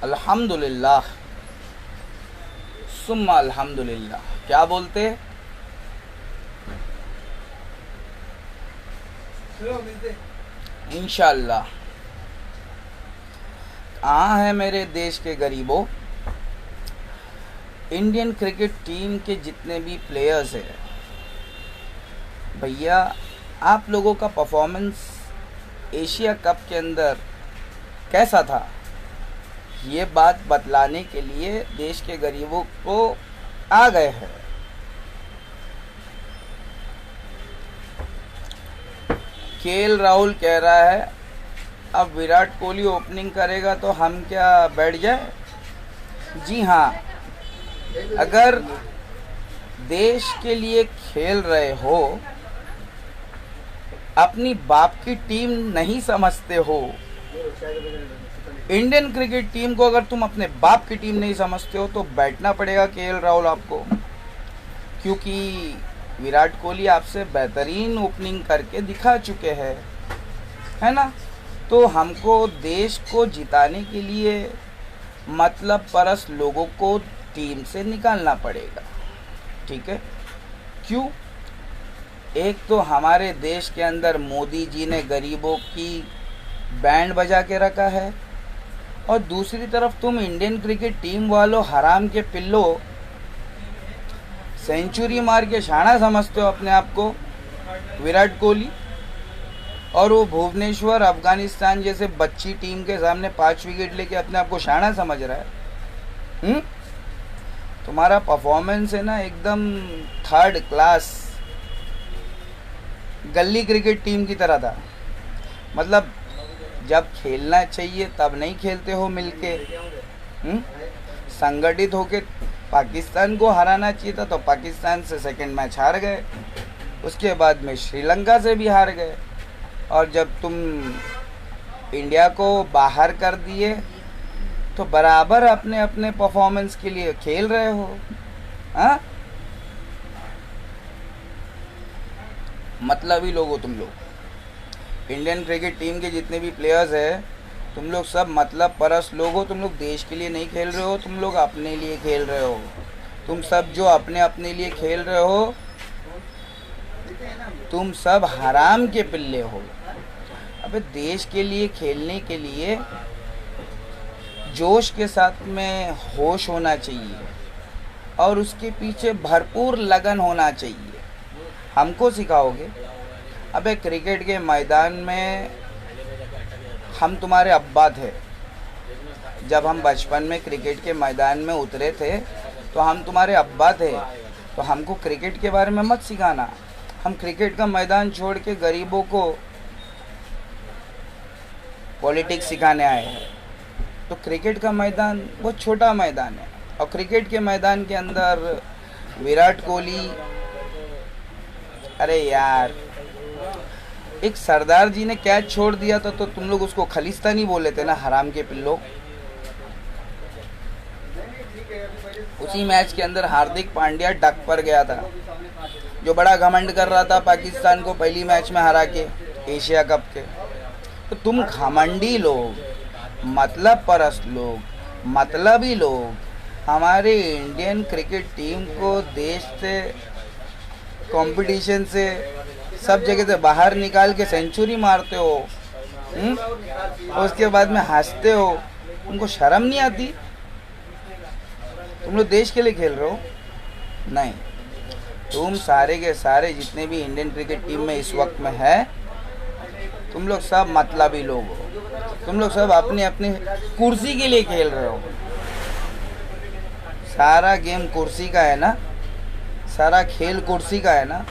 अल्हम्दुलिल्लाह सुम्मा अल्हम्दुलिल्लाह। क्या बोलते? इंशाअल्लाह। कहाँ है मेरे देश के गरीबों? इंडियन क्रिकेट टीम के जितने भी प्लेयर्स हैं भैया, आप लोगों का परफॉर्मेंस एशिया कप के अंदर कैसा था, ये बात बतलाने के लिए देश के गरीबों को आ गए हैं। केएल राहुल कह रहा है अब विराट कोहली ओपनिंग करेगा तो हम क्या बैठ जाए? जी हाँ, अगर देश के लिए खेल रहे हो, अपनी बाप की टीम नहीं समझते हो, इंडियन क्रिकेट टीम को अगर तुम अपने बाप की टीम नहीं समझते हो तो बैठना पड़ेगा केएल राहुल आपको, क्योंकि विराट कोहली आपसे बेहतरीन ओपनिंग करके दिखा चुके हैं, है ना। तो हमको देश को जिताने के लिए मतलब परस लोगों को टीम से निकालना पड़ेगा, ठीक है। क्यों? एक तो हमारे देश के अंदर मोदी जी ने गरीबों की बैंड बजा के रखा है, और दूसरी तरफ तुम इंडियन क्रिकेट टीम वालों हराम के पिल्लो सेंचुरी मार के शाना समझते हो अपने आप को विराट कोहली, और वो भुवनेश्वर अफगानिस्तान जैसे बच्ची टीम के सामने 5 विकेट लेके अपने आप को शाना समझ रहा है। तुम्हारा परफॉर्मेंस है ना एकदम थर्ड क्लास गली क्रिकेट टीम की तरह था। मतलब जब खेलना चाहिए तब नहीं खेलते हो मिलके। संगठित होके पाकिस्तान को हराना चाहिए था तो पाकिस्तान से सेकंड मैच हार गए, उसके बाद में श्रीलंका से भी हार गए, और जब तुम इंडिया को बाहर कर दिए तो बराबर अपने अपने परफॉर्मेंस के लिए खेल रहे हो। हाँ, मतलब ही लोग हो तुम लोग। इंडियन क्रिकेट टीम के जितने भी प्लेयर्स हैं तुम लोग सब मतलब परस लोग हो। तुम लोग देश के लिए नहीं खेल रहे हो, तुम लोग अपने लिए खेल रहे हो। तुम सब जो अपने लिए खेल रहे हो, तुम सब हराम के पिल्ले हो। अबे देश के लिए खेलने के लिए जोश के साथ में होश होना चाहिए और उसके पीछे भरपूर लगन होना चाहिए। हमको सिखाओगे? अबे क्रिकेट के मैदान में हम तुम्हारे अब्बा थे। जब हम बचपन में क्रिकेट के मैदान में उतरे थे तो हम तुम्हारे अब्बा थे, तो हमको क्रिकेट के बारे में मत सिखाना। हम क्रिकेट का मैदान छोड़ के गरीबों को पॉलिटिक्स सिखाने आए हैं। तो क्रिकेट का मैदान बहुत छोटा मैदान है, और क्रिकेट के मैदान के अंदर विराट कोहली, अरे यार एक सरदार जी ने कैच छोड़ दिया था तो तुम लोग उसको खलिस्तानी बोले थे ना, हराम के पिल्लो। उसी मैच के अंदर हार्दिक पांड्या डक पर गया था, जो बड़ा घमंड कर रहा था पाकिस्तान को पहली मैच में हरा के एशिया कप के। तो तुम घमंडी लोग, मतलब परस्त लोग, मतलबी लोग हमारे इंडियन क्रिकेट टीम को देश से, कंपटीशन से, सब जगह से बाहर निकाल के सेंचुरी मारते हो, और उसके बाद में हंसते हो। तुमको शर्म नहीं आती? तुम लोग देश के लिए खेल रहे हो? नहीं, तुम सारे के सारे जितने भी इंडियन क्रिकेट टीम में इस वक्त में है, तुम लोग सब मतलबी लोग हो। तुम लोग सब अपने अपने कुर्सी के लिए खेल रहे हो। सारा गेम कुर्सी का है ना, सारा खेल कुर्सी का है ना।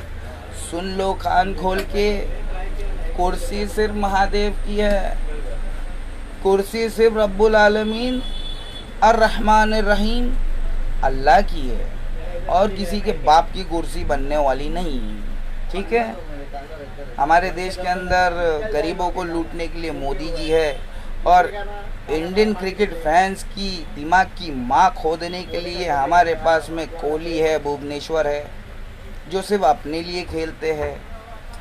सुन लो कान खोल के, कुर्सी सिर्फ महादेव की है, कुर्सी सिर्फ रब्बुल आलमीन अर्रहमान अर्रहीम अल्लाह की है, और किसी के बाप की कुर्सी बनने वाली नहीं, ठीक है। हमारे देश के अंदर गरीबों को लूटने के लिए मोदी जी है, और इंडियन क्रिकेट फैंस की दिमाग की माँ खोदने के लिए हमारे पास में कोहली है, भुवनेश्वर है, जो सिर्फ अपने लिए खेलते हैं।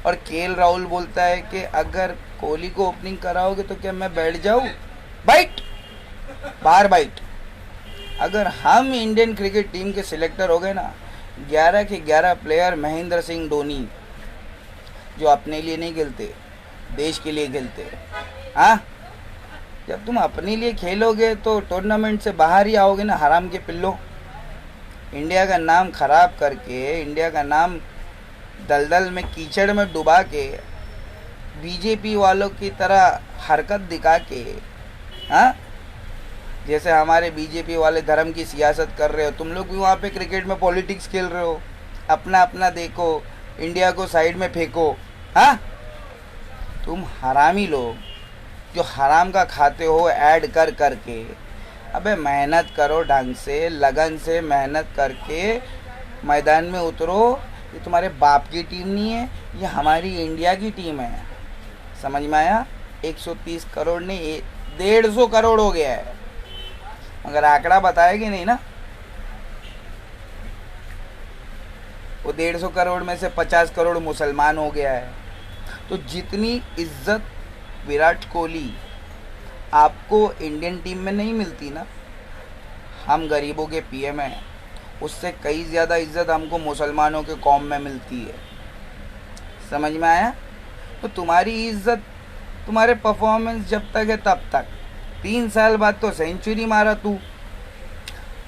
और केएल राहुल बोलता है कि अगर कोहली को ओपनिंग कराओगे तो क्या मैं बैठ जाऊँ? बैठ, बार बाइट। अगर हम इंडियन क्रिकेट टीम के सिलेक्टर हो गए ना, 11 के 11 प्लेयर महेंद्र सिंह धोनी, जो अपने लिए नहीं खेलते, देश के लिए खेलते। हाँ, जब तुम अपने लिए खेलोगे तो टूर्नामेंट से बाहर ही आओगे ना, हराम के पिल्लो। इंडिया का नाम खराब करके, इंडिया का नाम दलदल में, कीचड़ में डुबा के, बीजेपी वालों की तरह हरकत दिखा के, हाँ, जैसे हमारे बीजेपी वाले धर्म की सियासत कर रहे हो, तुम लोग भी वहाँ पे क्रिकेट में पॉलिटिक्स खेल रहे हो। अपना अपना देखो, इंडिया को साइड में फेंको। हाँ, तुम हरामी लोग जो हराम का खाते हो ऐड कर करके। अबे मेहनत करो, ढंग से लगन से मेहनत करके मैदान में उतरो। ये तुम्हारे बाप की टीम नहीं है, ये हमारी इंडिया की टीम है। समझ में आया? 130 करोड़ नहीं, 150 करोड़ हो गया है। मगर आंकड़ा बताएगी नहीं ना। वो 150 करोड़ में से 50 करोड़ मुसलमान हो गया है। तो जितनी इज्जत विराट कोहली आपको इंडियन टीम में नहीं मिलती ना, हम गरीबों के पीएम हैं, उससे कई ज़्यादा इज्जत हमको मुसलमानों के कौम में मिलती है। समझ में आया? तो तुम्हारी इज्जत तुम्हारे परफॉर्मेंस जब तक है तब तक। 3 साल बाद तो सेंचुरी मारा तू,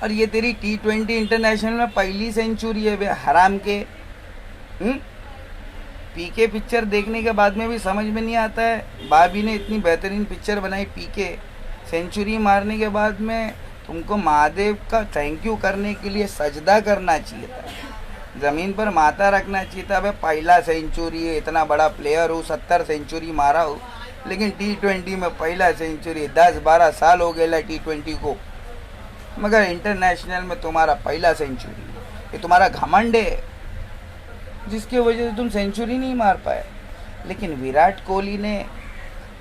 और ये तेरी T20 इंटरनेशनल में पहली सेंचुरी है बे हराम के। पीके पिक्चर देखने के बाद में भी समझ में नहीं आता है, बाबी ने इतनी बेहतरीन पिक्चर बनाई पीके, सेंचुरी मारने के बाद में तुमको महादेव का थैंक यू करने के लिए सजदा करना चाहिए था, ज़मीन पर माथा रखना चाहिए था। भाई पहला सेंचुरी है, इतना बड़ा प्लेयर हूँ, 70 सेंचुरी मारा हूँ, लेकिन T20 में पहला सेंचुरी। 10-12 साल हो गए T20 को, मगर इंटरनेशनल में तुम्हारा पहला सेंचुरी। ये तुम्हारा घमंड है जिसकी वजह से तुम सेंचुरी नहीं मार पाए। लेकिन विराट कोहली ने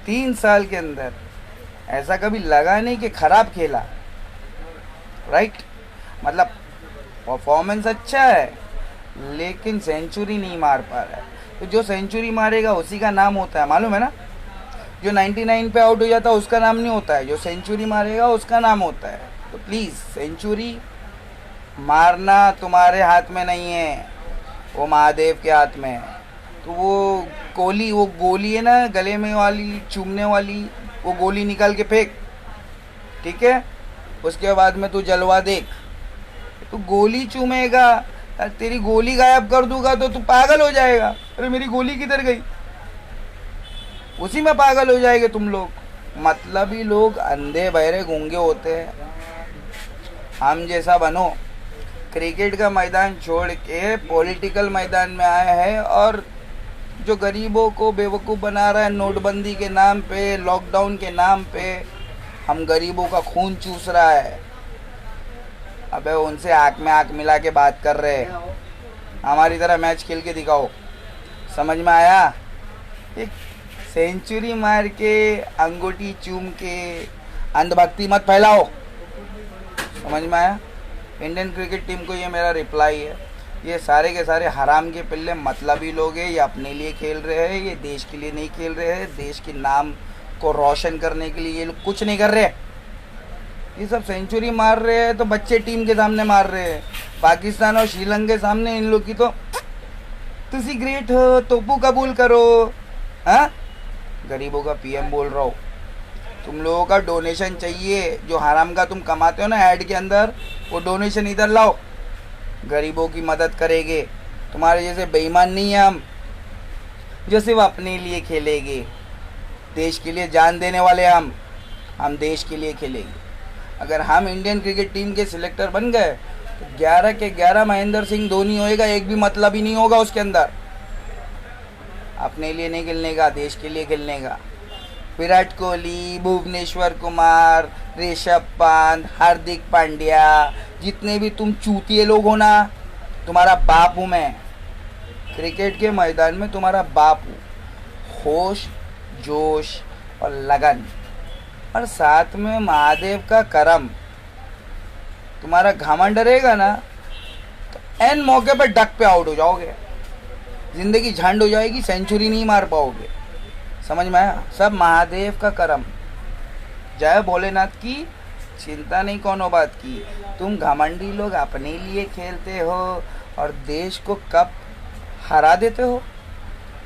3 साल के अंदर ऐसा कभी लगा नहीं कि खराब खेला, राइट? मतलब परफॉर्मेंस अच्छा है लेकिन सेंचुरी नहीं मार पा रहा है। तो जो सेंचुरी मारेगा उसी का नाम होता है, मालूम है ना? जो 99 पे आउट हो जाता है उसका नाम नहीं होता है, जो सेंचुरी मारेगा उसका नाम होता है। तो प्लीज़, सेंचुरी मारना तुम्हारे हाथ में नहीं है, वो महादेव के हाथ में है। तो वो कोहली, वो गोली है ना गले में वाली, चूमने वाली, वो गोली निकाल के फेंक, ठीक है? उसके बाद में तू जलवा देख। तू गोली चूमेगा, तेरी गोली गायब कर दूंगा तो तू पागल हो जाएगा। अरे मेरी गोली किधर गई, उसी में पागल हो जाएंगे तुम लोग। मतलबी लोग अंधे बहरे गूंगे होते हैं। हम जैसा बनो। क्रिकेट का मैदान छोड़ के पॉलिटिकल मैदान में आए हैं और जो गरीबों को बेवकूफ़ बना रहा है नोटबंदी के नाम पे, लॉकडाउन के नाम पे, हम गरीबों का खून चूस रहा है। अबे उनसे आँख में आँख मिला के बात कर रहे हैं, हमारी तरह मैच खेल के दिखाओ। समझ में आया? एक सेंचुरी मार के, अंगूठी चूम के अंधभक्ति मत फैलाओ। समझ में आया? इंडियन क्रिकेट टीम को ये मेरा रिप्लाई है। ये सारे के सारे हराम के पिल्ले मतलबी लोग हैं। ये अपने लिए खेल रहे हैं, ये देश के लिए नहीं खेल रहे हैं। देश के नाम को रोशन करने के लिए ये लोग कुछ नहीं कर रहे। ये सब सेंचुरी मार रहे हैं तो बच्चे टीम के सामने मार रहे हैं। पाकिस्तान और श्रीलंका के सामने इन लोग की तो तुसी ग्रेट हो, तोपू कबूल करो। हाँ, गरीबों का पीएम बोल रहा हो। तुम लोगों का डोनेशन चाहिए, जो हराम का तुम कमाते हो ना ऐड के अंदर, वो डोनेशन इधर लाओ, गरीबों की मदद करेंगे। तुम्हारे जैसे बेईमान नहीं है हम, जो सिर्फ अपने लिए खेलेंगे। देश के लिए जान देने वाले हम देश के लिए खेलेंगे। अगर हम इंडियन क्रिकेट टीम के सिलेक्टर बन गए तो 11 के 11 महेंद्र सिंह धोनी होएगा, एक भी मतलब ही नहीं होगा उसके अंदर। अपने लिए नहीं खेलने का, देश के लिए खेलने का। विराट कोहली, भुवनेश्वर कुमार, ऋषभ पंत, हार्दिक पांड्या, जितने भी तुम चूतिए लोग हो ना, तुम्हारा बाप हूँ मैं। क्रिकेट के मैदान में तुम्हारा बाप हूँ। होश, जोश और लगन, और साथ में महादेव का करम। तुम्हारा घमंड रहेगा ना तो एन मौके पर डक पे आउट हो जाओगे, जिंदगी झंड हो जाएगी, सेंचुरी नहीं मार पाओगे। समझ में आया? सब महादेव का करम। जय भोलेनाथ की चिंता नहीं कोनो बात की। तुम घमंडी लोग अपने लिए खेलते हो और देश को कप हरा देते हो।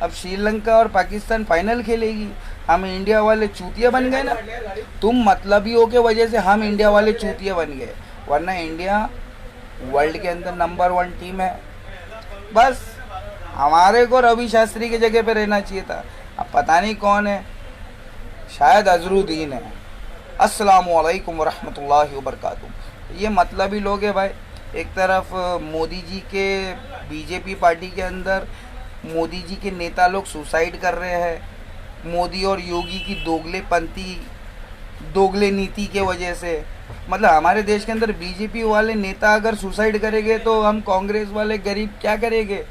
अब श्रीलंका और पाकिस्तान फाइनल खेलेगी, हम इंडिया वाले चूतिया बन गए ना। तुम मतलबियों के वजह से हम इंडिया वाले चूतिया बन गए, वरना इंडिया वर्ल्ड के अंदर नंबर 1 टीम है। बस हमारे को रवि शास्त्री की जगह पे रहना चाहिए था। अब पता नहीं कौन है, शायद अजरुद्दीन है। अस्सलामुअलैकुम वरहमतुल्लाहि वबरकातुहू। ये मतलबी लोग हैं भाई। एक तरफ मोदी जी के बीजेपी पार्टी के अंदर मोदी जी के नेता लोग सुसाइड कर रहे हैं मोदी और योगी की दोगले नीति के वजह से। मतलब हमारे देश के अंदर बीजेपी वाले नेता अगर सुसाइड करेंगे तो हम कांग्रेस वाले गरीब क्या करेंगे?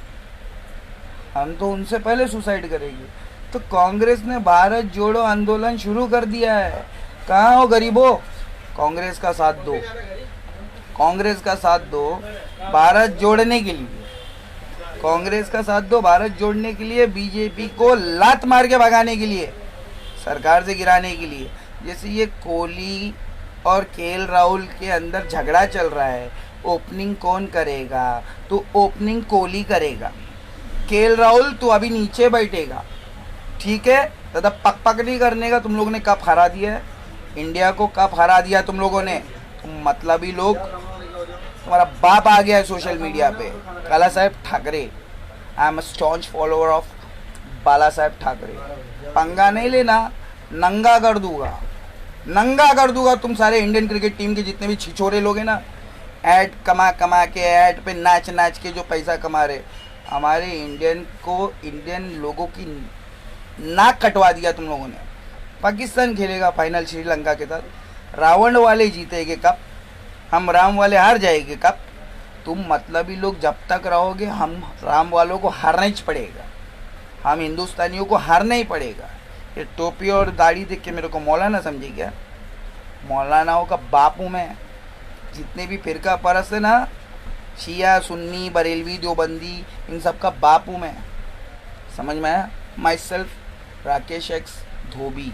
हम तो उनसे पहले सुसाइड करेंगे। तो कांग्रेस ने भारत जोड़ो आंदोलन शुरू कर दिया है। कहाँ हो गरीबों? कांग्रेस का साथ दो, कांग्रेस का साथ दो भारत जोड़ने के लिए, कांग्रेस का साथ दो भारत जोड़ने के लिए, बीजेपी को लात मार के भगाने के लिए, सरकार से गिराने के लिए। जैसे ये कोहली और केएल राहुल के अंदर झगड़ा चल रहा है, ओपनिंग कौन करेगा? तो ओपनिंग कोहली करेगा। केएल राहुल तो अभी नीचे बैठेगा, ठीक है? ज़्यादा पक नहीं करने का। तुम लोगों ने कप हरा दिया है, इंडिया को कप हरा दिया तुम लोगों ने। तुम मतलबी लोग, तुम्हारा बाप आ गया है सोशल मीडिया पे, Balasaheb Thackeray. I am a staunch follower of Balasaheb Thackeray. पंगा नहीं लेना, नंगा कर दूंगा, नंगा कर दूंगा। तुम सारे इंडियन क्रिकेट टीम के जितने भी छिछोरे लोग हैं ना, ऐड कमा के, ऐड पे नाच के जो पैसा कमा रहे, हमारे इंडियन लोगों की नाक कटवा दिया तुम लोगों ने। पाकिस्तान खेलेगा फाइनल श्रीलंका के साथ, रावण वाले जीतेंगे कप, हम राम वाले हार जाएंगे कप। तुम मतलबी लोग जब तक रहोगे, हम राम वालों को हारना ही पड़ेगा, हम हिंदुस्तानियों को हारना ही पड़ेगा। ये टोपी और दाढ़ी देख के मेरे को मौलाना समझी क्या? मौलानाओं का बाप हूँ मैं। जितने भी फिरका परस्त है ना, शिया सुन्नी बरेलवी देवबंदी, इन सब का बाप हूँ मैं। समझ में आया? माई सेल्फ राकेश एक्स धोबी।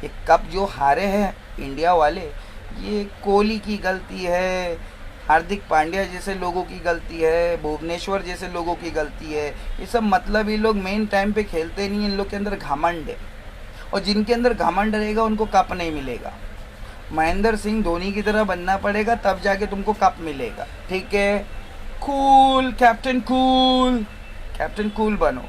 ये कप जो हारे हैं इंडिया वाले, ये कोहली की गलती है, हार्दिक पांड्या जैसे लोगों की गलती है, भुवनेश्वर जैसे लोगों की गलती है। ये सब मतलब ये लोग मेन टाइम पे खेलते नहीं, इन लोग के अंदर घमंड है, और जिनके अंदर घमंड रहेगा उनको कप नहीं मिलेगा। महेंद्र सिंह धोनी की तरह बनना पड़ेगा, तब जाके तुमको कप मिलेगा, ठीक है? कूल कैप्टन, कैप्टन कूल बनो।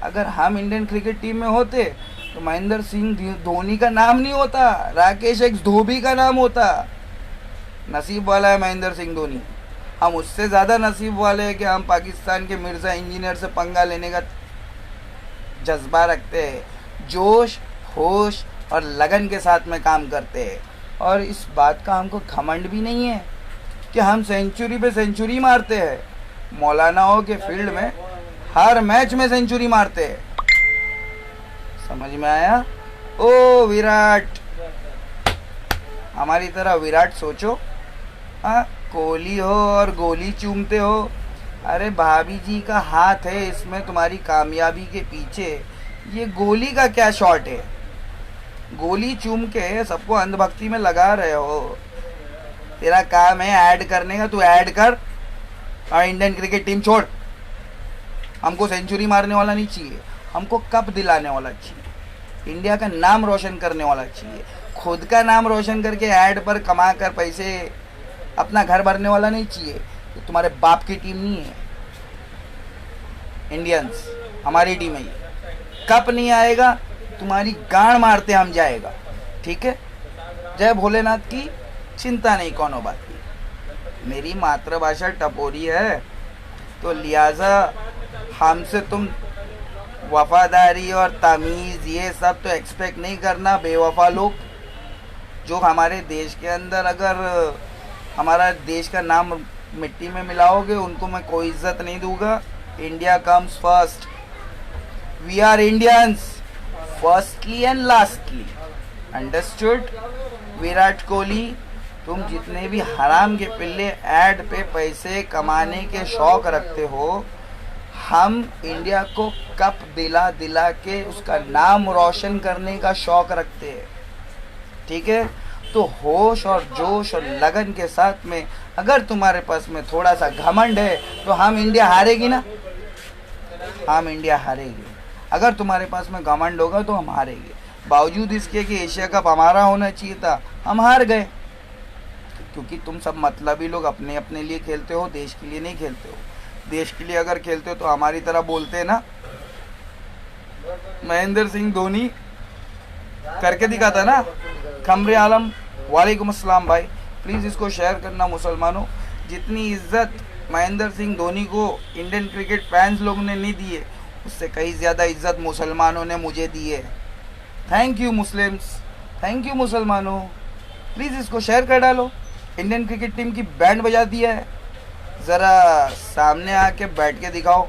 अगर हम इंडियन क्रिकेट टीम में होते तो महेंद्र सिंह धोनी का नाम नहीं होता, राकेश एक्स धोबी का नाम होता। नसीब वाला है महेंद्र सिंह धोनी। हम उससे ज़्यादा नसीब वाले हैं कि हम पाकिस्तान के मिर्ज़ा इंजीनियर से पंगा लेने का जज्बा रखते हैं, जोश होश और लगन के साथ में काम करते हैं। और इस बात का हमको घमंड भी नहीं है कि हम सेंचुरी पे सेंचुरी मारते हैं। मौलानाओं के फील्ड में हर मैच में सेंचुरी मारते हैं। समझ में आया? ओ विराट, हमारी तरह विराट सोचो। हाँ, कोहली हो और गोली चूमते हो। अरे भाभी जी का हाथ है इसमें, तुम्हारी कामयाबी के पीछे। ये गोली का क्या शॉट है? गोली चूम के सबको अंधभक्ति में लगा रहे हो। तेरा काम है ऐड करने का, तू ऐड कर और इंडियन क्रिकेट टीम छोड़। हमको सेंचुरी मारने वाला नहीं चाहिए, हमको कप दिलाने वाला चाहिए, इंडिया का नाम रोशन करने वाला चाहिए। खुद का नाम रोशन करके ऐड पर कमा कर पैसे अपना घर भरने वाला नहीं चाहिए। तो तुम्हारे बाप की टीम नहीं है इंडियंस, हमारी टीम है। कप नहीं आएगा, तुम्हारी गांड मारते हम जाएगा, ठीक है? जय भोलेनाथ की, चिंता नहीं कोनो बात की। मेरी मातृभाषा टपोरी है, तो लिहाजा हमसे तुम वफादारी और तमीज़ ये सब तो एक्सपेक्ट नहीं करना। बेवफा लोग जो हमारे देश के अंदर अगर हमारा देश का नाम मिट्टी में मिलाओगे, उनको मैं कोई इज्जत नहीं दूंगा। India comes first, we are Indians firstly and lastly, understood? Virat Kohli, तुम जितने भी हराम के पिल्ले ऐड पे पैसे कमाने के शौक रखते हो, हम इंडिया को कप दिला के उसका नाम रोशन करने का शौक रखते हैं, ठीक है? तो होश और जोश और लगन के साथ में अगर तुम्हारे पास में थोड़ा सा घमंड है तो हम इंडिया हारेगी ना, हम इंडिया हारेगी। अगर तुम्हारे पास में घमंड होगा तो हम हारेंगे। बावजूद इसके कि एशिया कप हमारा होना चाहिए था, हम हार गए, क्योंकि तुम सब मतलबी लोग अपने अपने लिए खेलते हो, देश के लिए नहीं खेलते हो। देश के लिए अगर खेलते हो तो हमारी तरह बोलते ना। महेंद्र सिंह धोनी करके दिखाता ना। खमरे आलम, वालेकुम अस्सलाम भाई, प्लीज़ इसको शेयर करना मुसलमानों। जितनी इज्जत महेंद्र सिंह धोनी को इंडियन क्रिकेट फैंस लोगों ने नहीं दी है, उससे कहीं ज़्यादा इज्जत मुसलमानों ने मुझे दी है। Thank you Muslims, thank you मुसलमानों, प्लीज़ इसको शेयर कर डालो। इंडियन क्रिकेट टीम की बैंड बजा दिया है, ज़रा सामने आके बैठ के दिखाओ।